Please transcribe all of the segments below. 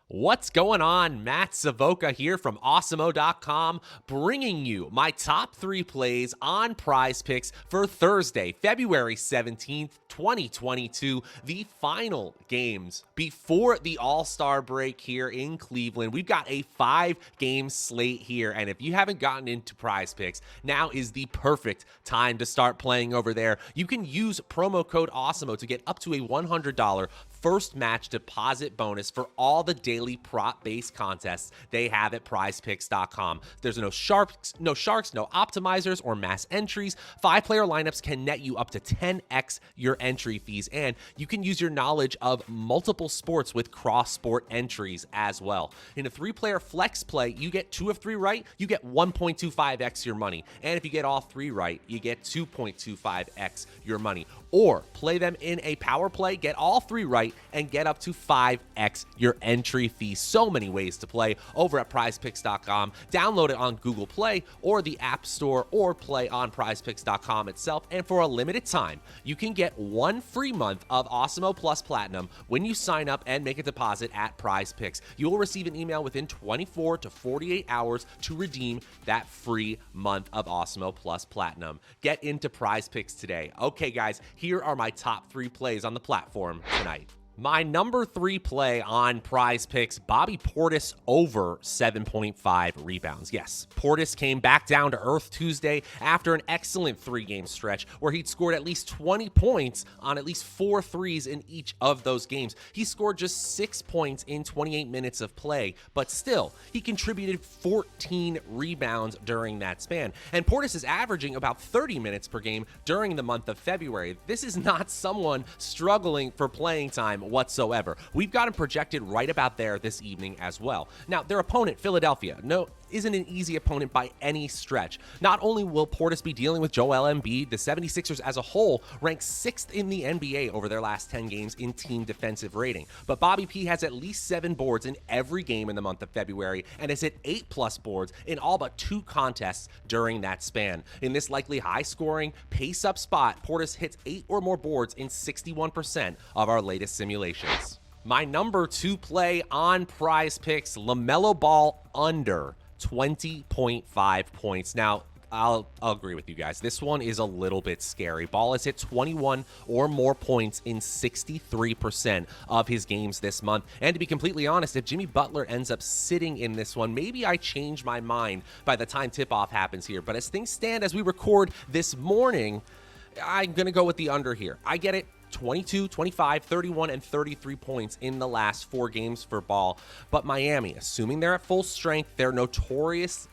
What's going on? Matt Savoca here from Awesemo.com, bringing you my top 3 plays on PrizePicks for Thursday, February 17th, 2022, the final games before the All-Star break here in Cleveland. We've got a 5-game slate here, and if you haven't gotten into PrizePicks, now is the perfect time to start playing over there. You can use promo code Awesemo to get up to a $100 first match deposit bonus for all the daily prop-based contests they have at prizepicks.com. There's no sharks, no optimizers or mass entries. 5-player lineups can net you up to 10x your entry fees, and you can use your knowledge of multiple sports with cross-sport entries as well. In a 3-player flex play, you get 2 of 3 right, you get 1.25x your money. And if you get all 3 right, you get 2.25x your money. Or play them in a power play, get all 3 right, and get up to 5x your entry fee. So many ways to play over at prizepicks.com. Download it on Google Play or the App Store, or play on prizepicks.com itself. And for a limited time, you can get 1 free month of Awesemo Plus Platinum when you sign up and make a deposit at PrizePicks. You will receive an email within 24 to 48 hours to redeem that free month of Awesemo Plus Platinum. Get into PrizePicks today. Okay, guys, here are my top 3 plays on the platform tonight. My number 3 play on PrizePicks, Bobby Portis over 7.5 rebounds. Yes, Portis came back down to earth Tuesday after an excellent 3-game stretch where he'd scored at least 20 points on at least 4 threes in each of those games. He scored just 6 points in 28 minutes of play, but still, he contributed 14 rebounds during that span. And Portis is averaging about 30 minutes per game during the month of February. This is not someone struggling for playing time whatsoever. We've got him projected right about there this evening as well. Now, their opponent, Philadelphia, isn't an easy opponent by any stretch. Not only will Portis be dealing with Joel Embiid, the 76ers as a whole rank 6th in the NBA over their last 10 games in team defensive rating. But Bobby P has at least 7 boards in every game in the month of February and has hit 8+ boards in all but 2 contests during that span. In this likely high-scoring, pace-up spot, Portis hits 8 or more boards in 61% of our latest simulations. My number 2 play on PrizePicks, LaMelo Ball under 20.5 points. Now, I'll agree with you guys. This one is a little bit scary. Ball has hit 21 or more points in 63% of his games this month. And to be completely honest, if Jimmy Butler ends up sitting in this one, maybe I change my mind by the time tip-off happens here. But as things stand, as we record this morning, I'm going to go with the under here. I get it. 22, 25, 31, and 33 points in the last 4 games for Ball. But Miami, assuming they're at full strength, they're notoriously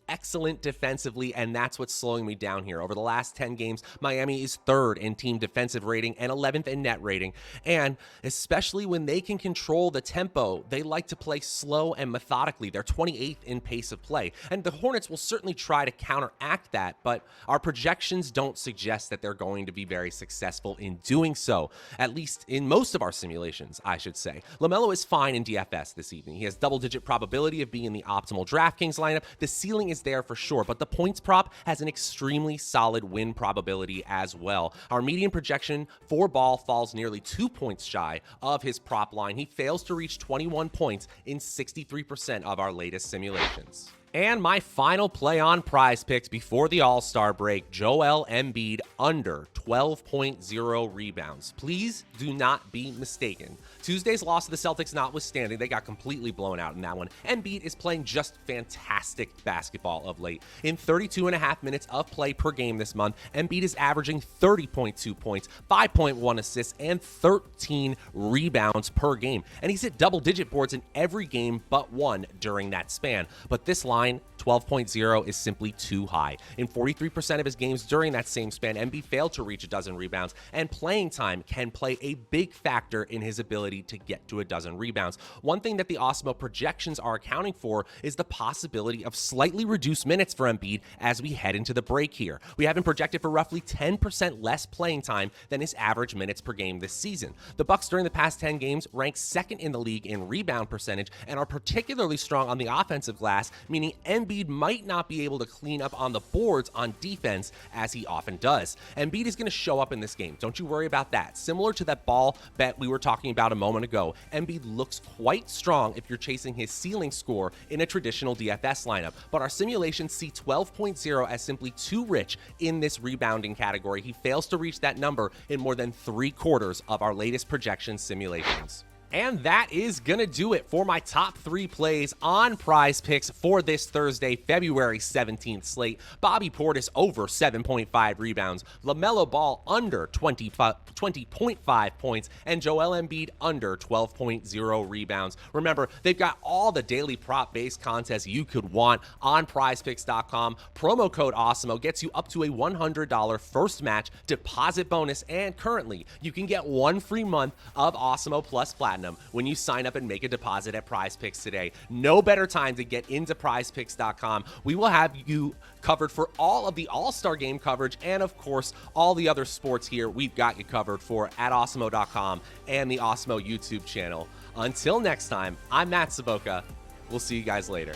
excellent defensively, and that's what's slowing me down here. Over the last 10 games, Miami is 3rd in team defensive rating and 11th in net rating. And especially when they can control the tempo, they like to play slow and methodically. They're 28th in pace of play. And the Hornets will certainly try to counteract that, but our projections don't suggest that they're going to be very successful in doing so, at least in most of our simulations, I should say. LaMelo is fine in DFS this evening. He has double-digit probability of being in the optimal DraftKings lineup. The ceiling is there for sure, but the points prop has an extremely solid win probability as well. Our median projection for Ball falls nearly 2 points shy of his prop line. He fails to reach 21 points in 63% of our latest simulations. And my final play on PrizePicks before the All-Star break, Joel Embiid under 12.0 rebounds. Please do not be mistaken. Tuesday's loss to the Celtics notwithstanding, they got completely blown out in that one. Embiid is playing just fantastic basketball of late. In 32.5 minutes of play per game this month, Embiid is averaging 30.2 points, 5.1 assists, and 13 rebounds per game. And he's hit double-digit boards in every game but one during that span. But this line, 12.0, is simply too high. In 43% of his games during that same span, Embiid failed to reach a dozen rebounds, and playing time can play a big factor in his ability to get to a dozen rebounds. One thing that the Awesemo projections are accounting for is the possibility of slightly reduced minutes for Embiid as we head into the break here. We have him projected for roughly 10% less playing time than his average minutes per game this season. The Bucks during the past 10 games rank 2nd in the league in rebound percentage and are particularly strong on the offensive glass, meaning point, Embiid might not be able to clean up on the boards on defense as he often does. Embiid is going to show up in this game. Don't you worry about that. Similar to that ball bet we were talking about a moment ago, Embiid looks quite strong if you're chasing his ceiling score in a traditional DFS lineup, but our simulations see 12.0 as simply too rich in this rebounding category. He fails to reach that number in more than 3/4 of our latest projection simulations. And that is going to do it for my top 3 plays on PrizePicks for this Thursday, February 17th slate. Bobby Portis over 7.5 rebounds, LaMelo Ball under 20.5 points, and Joel Embiid under 12.0 rebounds. Remember, they've got all the daily prop-based contests you could want on PrizePicks.com. Promo code Awesemo gets you up to a $100 first match deposit bonus, and currently, you can get 1 free month of Awesemo Plus Platinum when you sign up and make a deposit at PrizePicks today. No better time to get into PrizePicks.com. We will have you covered for all of the All-Star Game coverage and, of course, all the other sports here. We've got you covered for at Awesemo.com and the Awesemo YouTube channel. Until next time, I'm Matt Savoca. We'll see you guys later.